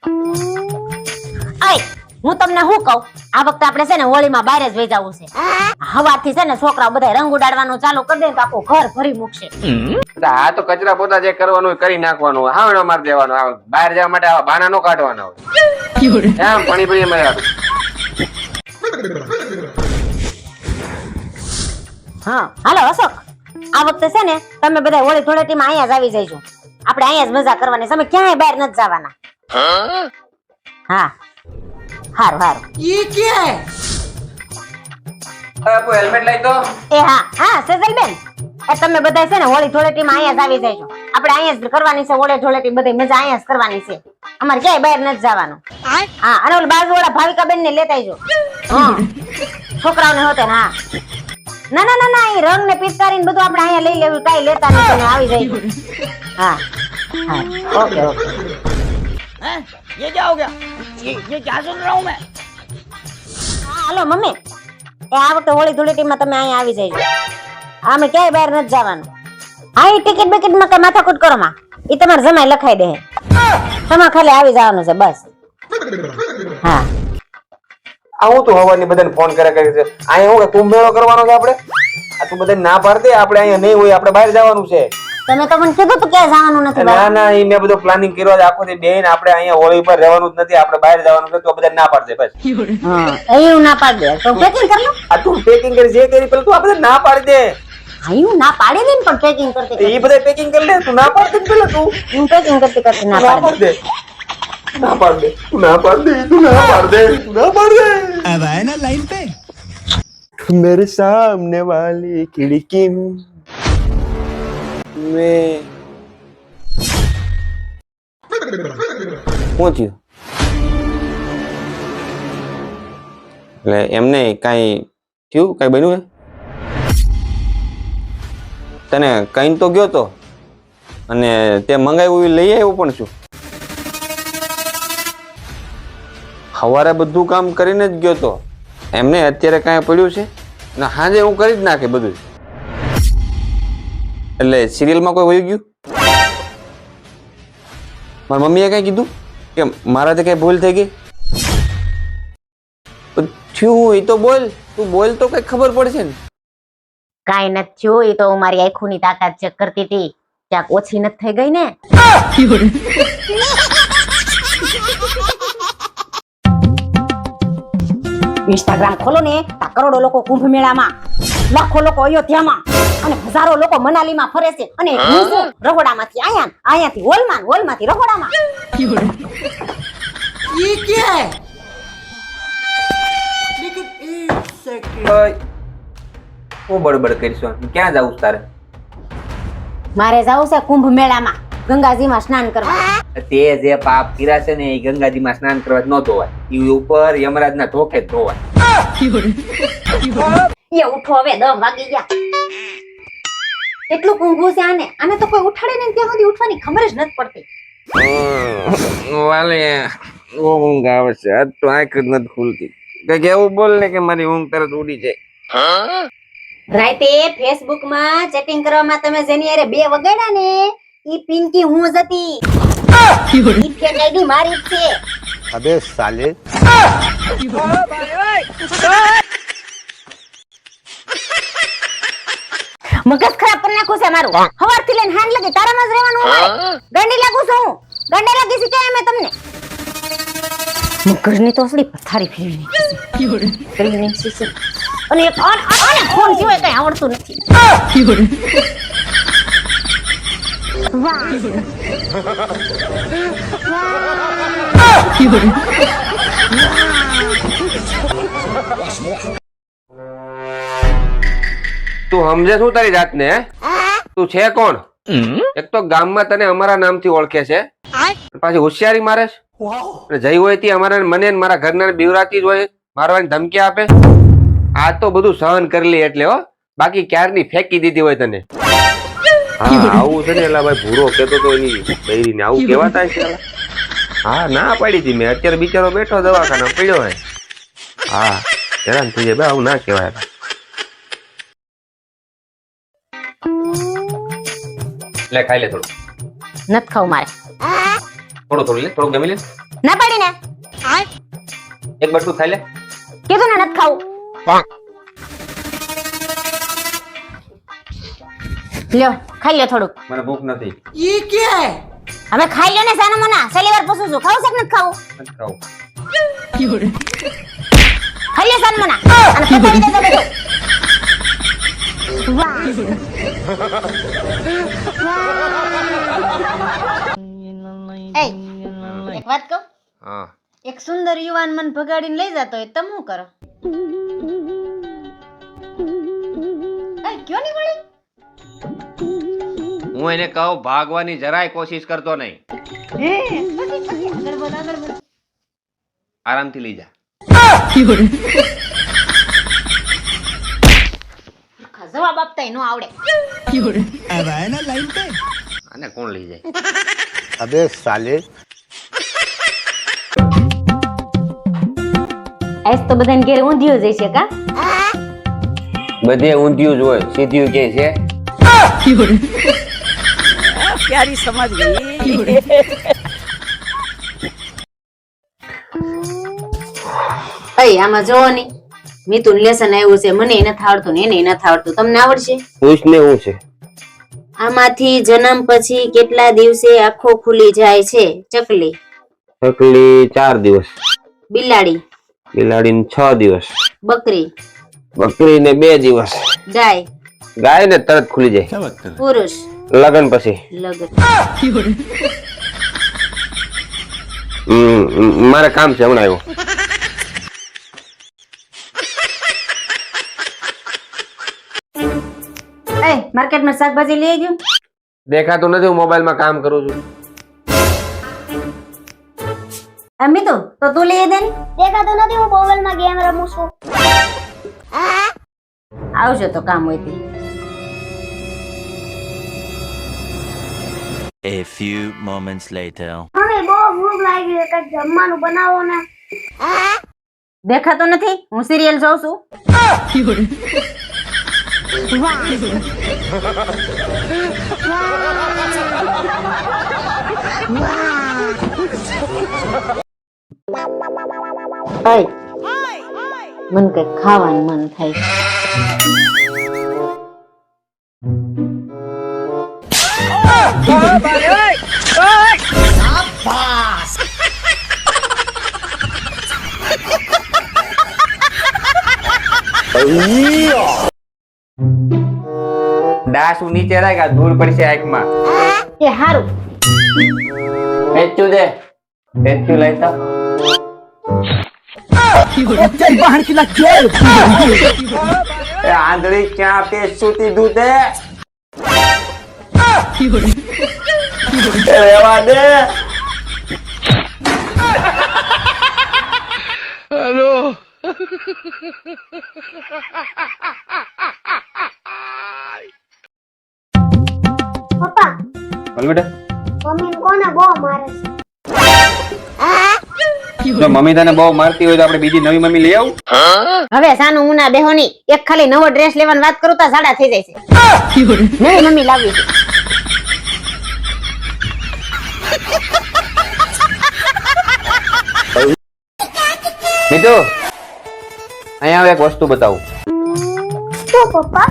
આય હું તમને શું કહું, આ વખતે આપણે છે ને હોળીમાં બહાર જ વહી જવું છે. હવારથી છે ને છોકરાઓ બધા રંગ ઉડાડવાનું ચાલુ કરી દે તો આખું ઘર ભરી મૂકશે. આ તો કચરા પોતા જે કરવાનું હોય કરી નાખવાનું હોય, હાવણો મારી દેવાનો. બહાર જવા માટે આવા બાના નો કાઢવાના હોય. એમ પાણી પીએ મજા. હા હાલો અશોક, આ વખતે છે ને તમે બધા હોળી ધૂળેટીમાં અહીંયા જ આવી જઈજો. આપણે અહીંયા જ મજા કરવાની, તમે ક્યાંય બહાર નથી જવાના. હા હારું હારું. આપો હેલ્મેટ લઈ તો. એ હા હા સેજલબેન, એ તમે બધા છે ને હોળી ધૂળેટીમાં અહીંયા જ આવી જઈજો. આપણે અહીંયા જ કરવાની છે હોળી ધૂળેટી, બધી મજા અહીંયા જ કરવાની છે. અમારે ક્યાંય બહાર નથી જવાનું. હા અને ઓલા બાજુવાળા ભાવિકાબેન ને લેતા આવજો. હા છોકરાઓને હોતે ને. હા ના ના ના ના, એ રંગ ને પિચકારી ને બધું આપણે અહીંયા લઈ લેવું, કાઈ લેતા નથી, તમે આવી જઈજો. હા હા ઓકે ઓકે. ये क्या हो गया? ये क्या सुन रहा हूँ मैं? હા હાલો મમ્મી, એ આ વખતે હોળી ધૂળેટીમાં તમે અહીંયા આવી જઈજો. અમે ક્યાંય બહાર નથી જવાનું. હા એ ટિકિટ બિકિટમાં કઈ માથાકૂટ કરો માં, એ તમારે જમાઈ લખાઈ દે. તમારે ખાલી આવી જવાનું છે બસ. હા આવું તો હવાની બધાને ફોન કરે છે. અહીંયા હું કુંભ મેળો કરવાનો છે આપણે. આ તું બધાને ના પાડ દે, આપણે અહીંયા નહીં હોય, આપણે બહાર જવાનું છે. તમે તો મને કીધું તું ક્યાં જવાનું નથી. ના ના, એ મેં બધું પ્લાનિંગ કર્યો છે આખો દી બેન. આપણે અહીંયા હોળી પર રહેવાનું જ નથી, આપણે બહાર જવાનું છે. તો બધા ના પાડ દે બસ. હા એવું ના પાડ દે તો પેકિંગ કરી લો. આ તું પેકિંગ કરી જે કરી પેલું તું આ બધા ના પાડી દે. હા હું ના પાડી દે પણ પેકિંગ કરતી એ બધા પેકિંગ કરી લે, તું ના પાડ દે પેલા તું. હું પેકિંગ કરતી કરતી ના પાડી દે. ના પાડ દે, તું ના પાડ દે, તું ના પાડ દે, તું ના પાડ દે. अब आए ना लाइन पे। मेरे सामने वाली खिड़की में શું થયું? એટલે એમને કઈ થયું, કઈ બન્યું? તને કઈ તો ગયો તો અને તે મંગાવ્યું લઈ આવ્યો પણ છું. સવારે બધું કામ કરીને જ ગયો તો, એમને અત્યારે કાંઈ પડ્યું છે ને સાંજે હું કરી જ નાખે બધું. એટલે સિરિયલમાં કોઈ વયું ગયું? મારી મમ્મીએ કઈ કીધું કે મારાથી કઈ ભૂલ થઈ ગઈ? થયું એ તો બોલ, તું બોલ તો કઈ ખબર પડશે ને. કાઈ નથી થયું, એ તો હું મારી આંખોની તાકાત ચેક કરતી હતી, ક્યાંક ઓછી નથી થઈ ગઈ ને. ઇન્સ્ટાગ્રામ ખોલો ને, આ કરોડો લોકો કુંભ મેળામાં, લાખો લોકો અયોધ્યામાં અને હજારો લોકો મનાલીમાં ફરે છે. અને હું શું રહોડામાંથી અહીંયાથી હોલમાં, હોલમાંથી રહોડામાં. ये क्या है? लेकिन एक सेकंड. હું બડબડ કરીશું? ક્યાં જાવું તારે? મારે જાવું છે કુંભ મેળામાં, ગંગાજીમાં સ્નાન કરવા. તે જે પાપ કર્યા છે ને એ ગંગાજીમાં સ્નાન કરવા ન ધોવાય, એ ઉપર યમરાજના ધોકે જ ધોવાય. એ ઉઠો હવે, 10 વાગી ગયા. એટલું ઊંઘું છે આને, આને તો કોઈ ઉઠાડે ને ત્યાં સુધી ઉઠવાની ખબર જ નથી પડતી. વાલે ઊંઘ આવે છે, આજ તો આંખ જ નથી ખુલતી. કઈક એવું બોલ ને કે મારી ઊંઘ તરત ઉડી જાય. રાતે ફેસબુક માં ચેટિંગ કરવામાં તમે જેની હારે 2 વગાડ્યા ને, ઈ પિંકી હું જ હતી. ઈ ફેક આઈડી મારી જ છે. अबे साले। મગજ ખરાબ કરી નાખું છે મારું. હવારથી લઈને હાંજ લગી તારામાં જ રહેવાનું હોય. ગંડી લાગુ છું હું, ગંડી લાગી છે ક્યાં મેં તમને? મગજની તો અસલી પથારી ફેરવી નાખી છે. અને એક આને ફોન સિવાય કઈ આવડતું નથી. તું સમજે શું તારી જાતને? તું છે કોણ? એક તો ગામમાં તને અમારા નામથી ઓળખે છે, પાછી હોશિયારી મારે છે. જઈ હોય તે અમારા મને મારા ઘરના બીવરાતી જ હોય, મારવાની ધમકી આપે. આ તો બધું સહન કરી લે એટલે હો, બાકી ક્યારની ફેંકી દીધી હોય તને. હા આવું છે ને એલા ભાઈ ભૂરો કેતો તો એની બૈરીને આવું કેવાતા છે. હા ના પાડી હતી મેં, અત્યારે બિચારો બેઠો દવાખાના પડ્યો હોય. હા હેરાન થઈ જાય, આવું ના કહેવાય. લે ખાઈ લે થોડું. નત ખાવ મારે. થોડું લે, થોડું ગમી લે. ના પાડી ને એક બટકું ખાઈ લે. કીધું ને નથી ખાવું. લ્યો ખાઈ લ્યો થોડુંક. મને ભૂખ નથી. હવે ખાઈ લ્યો ને સાના મના. છેલ્લી વાર પૂછું છું ખાવું છે કે નથી ખાવું? નથી ખાવું. ખાઈ લ્યો સાના મના અને પતાવી દેજો બધું. એય, એક વાત કહું? હા. એક સુંદર યુવાન મન ભગાડીને લઈ જતો હોય તમે શું કરો? એય, ક્યો નહીં વળી? હું એને કહું ભાગવાની જરાય કોશિશ કરતો નહીં. પછી, આગળ બોલ. આરામથી લઈ જા. જવાબ આપતા નો આવડે. अब आए ना लाइन पे આને કોણ લઈ જાય? अबे साले આજ તો બધાને ઘેર ઊંધિયું જ હશે કા? બધે ઊંધિયું જ હોય, સીધ્યું કે છે? प्यारी समझ गई અય આમાં જોવો ની મિતુન લેસન આવ્યું છે મને નથી આવડતું ને એને નથી આવડતું તમને આવડશે? પૂછ ને હું છે? આમાંથી જન્મ પછી કેટલા દિવસે આંખો ખુલી જાય છે? ચકલી, ચકલી 4 દિવસ, બિલાડી, બિલાડીને 6 દિવસ, બકરી, બકરીને 2 દિવસ, ગાય, ગાય ને તરત ખુલી જાય. क्या बात कर પુરુષ, લગન પછી. લગન. મારે કામ છે, હમણાં આવ્યો. એ માર્કેટમાં શાકભાજી લઈ ગયો? દેખાતું નથી, હું મોબાઈલમાં કામ કરું છું. મિતુ તો તું લઈ દે ને. દેખાતું નથી હું મોબાઈલમાં ગેમ રમું છું. આવજો તો કામ હોય તે. A few moments later. મને બહુ ભૂખ લાગી છે, કંઈક જમવાનું બનાવો ને. દેખાતો નથી હું સિરિયલ જોઉં છું. મને કઈક ખાવાનું મન થાય. ડાસુ નીચે રાખ, ધૂળ પડશે આંખમાં. એ હારું. પેચું દે, પેચું લઈ તો. એ આંધળી ક્યાં પેચું દીધું તે? એ રેવા દે. પપ્પા બોલ બેટા. મમ્મી કોને બહુ મારે છે? જો મમ્મી તને બહુ મારતી હોય તો આપણે બીજી નવી મમ્મી લઈ આવું. હવે સાનું મુના બેહોની એક ખાલી નવો ડ્રેસ લેવાની વાત કરું તો સાડા થઈ જાય છે. નવી મમ્મી લાવી છે. મિતુ, અહીંયા હવે એક વસ્તુ બતાવું. શું પપ્પા?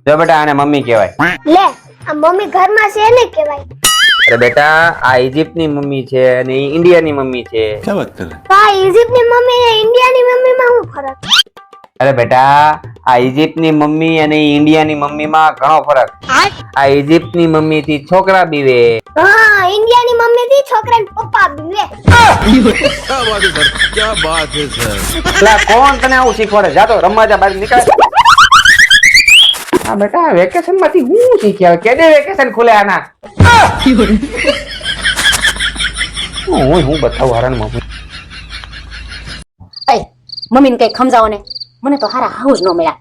જો બેટા, આને મમ્મી કહેવાય. લે આ મમ્મી ઘરમાં છે ને કહેવાય. અરે બેટા, આ ઇજિપ્તની મમ્મી છે અને ઈ ઇન્ડિયાની મમ્મી છે. क्या बात कर रहे તો આ ઇજિપ્તની મમ્મી અને ઇન્ડિયાની મમ્મીમાં શું ફરક? અરે બેટા, આ ઇજિપ્તની મમ્મી અને ઈ ઇન્ડિયાની મમ્મીમાં ઘણો ફરક. આ ઇજિપ્તની મમ્મી થી છોકરા બીવે. હા ઇન્ડિયાની મમ્મી થી છોકરાને પપ્પા બીવે. क्या बात है सर એટલે કોણ તને આવું શીખવાડે? જા તો રમવા જા, બહાર નીકળ. હા બેટા, વેકેશન માંથી હું શીખ્યા? કેદે વેકેશન ખુલે આના? હું બતાવું હારણ મમ્મી. અય મમ્મીને કઈ સમજાવો ને. મને તો હારા હાઉસ નો મળ્યા.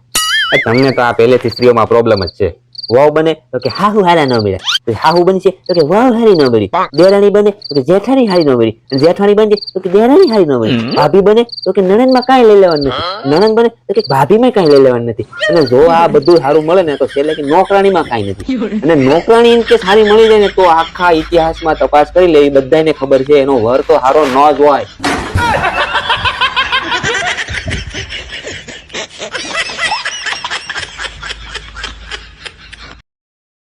તમને તો આ પહેલેથી સ્ત્રીઓમાં પ્રોબ્લેમ જ છે. વહુ બને તો કે હાહુ હારા ન મળ્યા, પછી હાહુ બનશે તો કે વહુ હારી ન મળી, દેરાણી બને તો કે જેઠાણી હારી ન મળી, અને જેઠાણી બનશે તો કે દેરાણી હારી ન મળી, ભાભી બને તો કે નણંદમાં કાંઈ લઈ લેવાનું નથી, નણંદ બને તો કે ભાભીમાં કાંઈ લઈ લેવાનું નથી. અને જો આ બધું સારું મળે ને તો છેલ્લે કે નોકરાણીમાં કાંઈ નથી. અને નોકરાણી ઇન કેસ સારી મળી જાય ને તો આખા ઇતિહાસમાં તપાસ કરી લે, બધાને ખબર છે એનો વર તો સારો ન જ હોય.